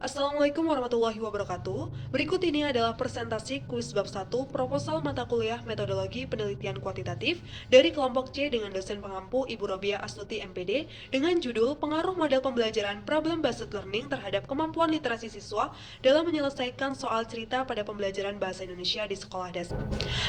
Assalamualaikum warahmatullahi wabarakatuh. Berikut ini adalah presentasi kuis bab 1 proposal mata kuliah metodologi penelitian kuantitatif dari kelompok C dengan dosen pengampu Ibu Robiah Astuti MPD dengan judul Pengaruh Model Pembelajaran Problem Based Learning terhadap kemampuan literasi siswa dalam menyelesaikan soal cerita pada pembelajaran bahasa Indonesia di sekolah dasar.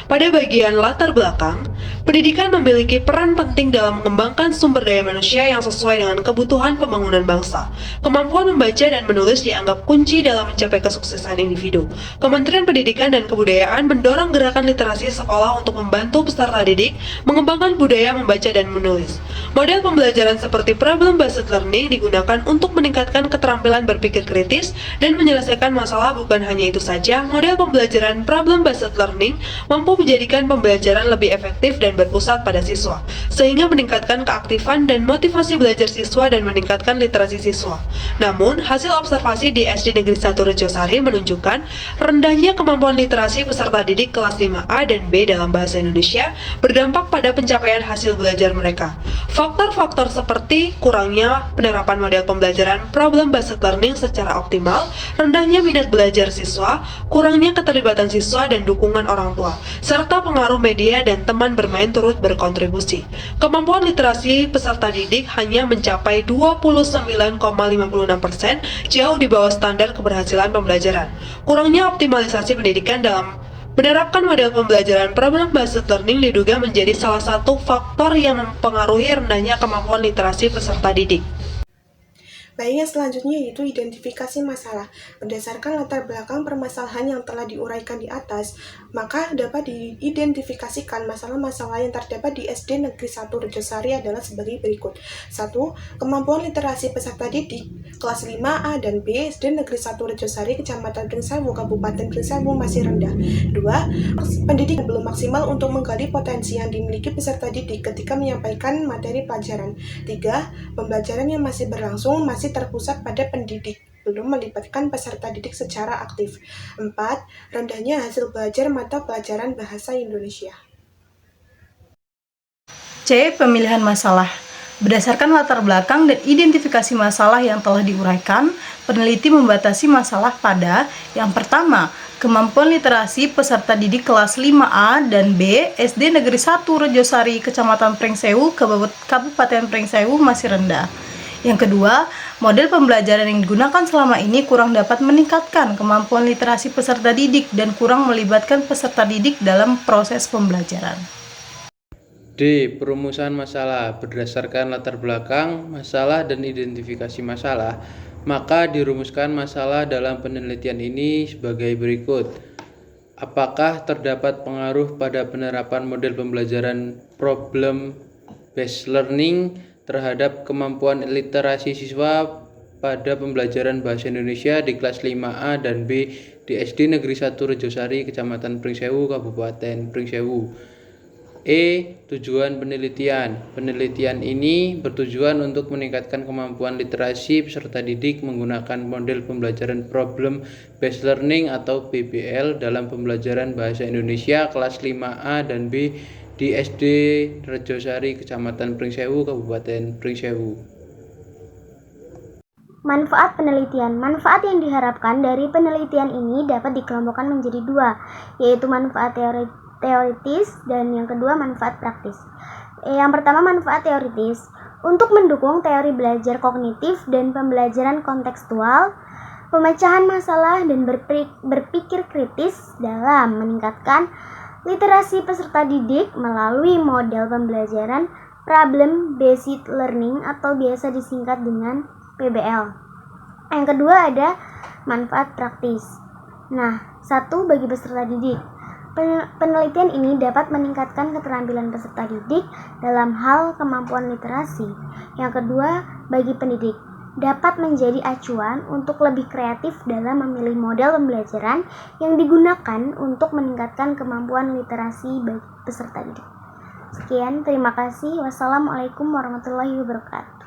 Pada bagian latar belakang, pendidikan memiliki peran penting dalam mengembangkan sumber daya manusia yang sesuai dengan kebutuhan pembangunan bangsa. Kemampuan membaca dan menulis dianggap kunci dalam mencapai kesuksesan individu. Kementerian Pendidikan dan Kebudayaan mendorong gerakan literasi sekolah untuk membantu peserta didik mengembangkan budaya membaca dan menulis. Model pembelajaran seperti problem based learning digunakan untuk meningkatkan keterampilan berpikir kritis dan menyelesaikan masalah. Bukan hanya itu saja, model pembelajaran problem based learning mampu menjadikan pembelajaran lebih efektif dan berpusat pada siswa, sehingga meningkatkan keaktifan dan motivasi belajar siswa dan meningkatkan literasi siswa. Namun, hasil observasi di SD Negeri 1 Rejosari menunjukkan rendahnya kemampuan literasi peserta didik kelas 5A dan B dalam bahasa Indonesia berdampak pada pencapaian hasil belajar mereka. Faktor-faktor seperti kurangnya penerapan model pembelajaran problem based learning secara optimal, rendahnya minat belajar siswa, kurangnya keterlibatan siswa dan dukungan orang tua, serta pengaruh media dan teman bermain turut berkontribusi. Kemampuan literasi peserta didik hanya mencapai 29,56%, jauh di bawah standar keberhasilan pembelajaran. Kurangnya optimalisasi pendidikan dalam menerapkan model pembelajaran problem based learning diduga menjadi salah satu faktor yang mempengaruhi rendahnya kemampuan literasi peserta didik. Baik, yang selanjutnya yaitu identifikasi masalah. Berdasarkan latar belakang permasalahan yang telah diuraikan di atas, maka dapat diidentifikasikan masalah-masalah yang terdapat di SD Negeri 1 Rejosari adalah sebagai berikut. 1. Kemampuan literasi peserta didik kelas 5A dan B SD Negeri 1 Rejosari, Kecamatan Pringsewu, Kabupaten Pringsewu masih rendah. 2. Pendidik belum maksimal untuk menggali potensi yang dimiliki peserta didik ketika menyampaikan materi pelajaran. 3. Pembelajaran yang masih berlangsung masih terpusat pada pendidik, belum melibatkan peserta didik secara aktif. 4. Rendahnya hasil belajar mata pelajaran bahasa Indonesia. C. Pemilihan masalah. Berdasarkan latar belakang dan identifikasi masalah yang telah diuraikan, peneliti membatasi masalah pada yang pertama, kemampuan literasi peserta didik kelas 5A dan B SD Negeri 1 Rejosari, Kecamatan Pringsewu, Kabupaten Pringsewu masih rendah. Yang kedua, model pembelajaran yang digunakan selama ini kurang dapat meningkatkan kemampuan literasi peserta didik dan kurang melibatkan peserta didik dalam proses pembelajaran. D. Perumusan masalah. Berdasarkan latar belakang, masalah, dan identifikasi masalah, maka dirumuskan masalah dalam penelitian ini sebagai berikut. Apakah terdapat pengaruh pada penerapan model pembelajaran problem based learning terhadap kemampuan literasi siswa pada pembelajaran bahasa Indonesia di kelas 5A dan B di SD Negeri 1 Rejosari, Kecamatan Pringsewu, Kabupaten Pringsewu. E. Tujuan penelitian. Penelitian ini bertujuan untuk meningkatkan kemampuan literasi peserta didik menggunakan model pembelajaran problem based learning atau PBL dalam pembelajaran bahasa Indonesia kelas 5A dan B di SD Rejosari, Kecamatan Pringsewu, Kabupaten Pringsewu. Manfaat penelitian. Manfaat yang diharapkan dari penelitian ini dapat dikelompokkan menjadi dua, yaitu manfaat teoritis dan yang kedua manfaat praktis. Yang pertama, manfaat teoritis. Untuk mendukung teori belajar kognitif dan pembelajaran kontekstual, pemecahan masalah dan berpikir kritis dalam meningkatkan literasi peserta didik melalui model pembelajaran problem based learning atau biasa disingkat dengan PBL. Yang kedua ada manfaat praktis. Nah, satu bagi peserta didik. Penelitian ini dapat meningkatkan keterampilan peserta didik dalam hal kemampuan literasi. Yang kedua, bagi pendidik, dapat menjadi acuan untuk lebih kreatif dalam memilih model pembelajaran yang digunakan untuk meningkatkan kemampuan literasi bagi peserta didik. Sekian, terima kasih. Wassalamualaikum warahmatullahi wabarakatuh.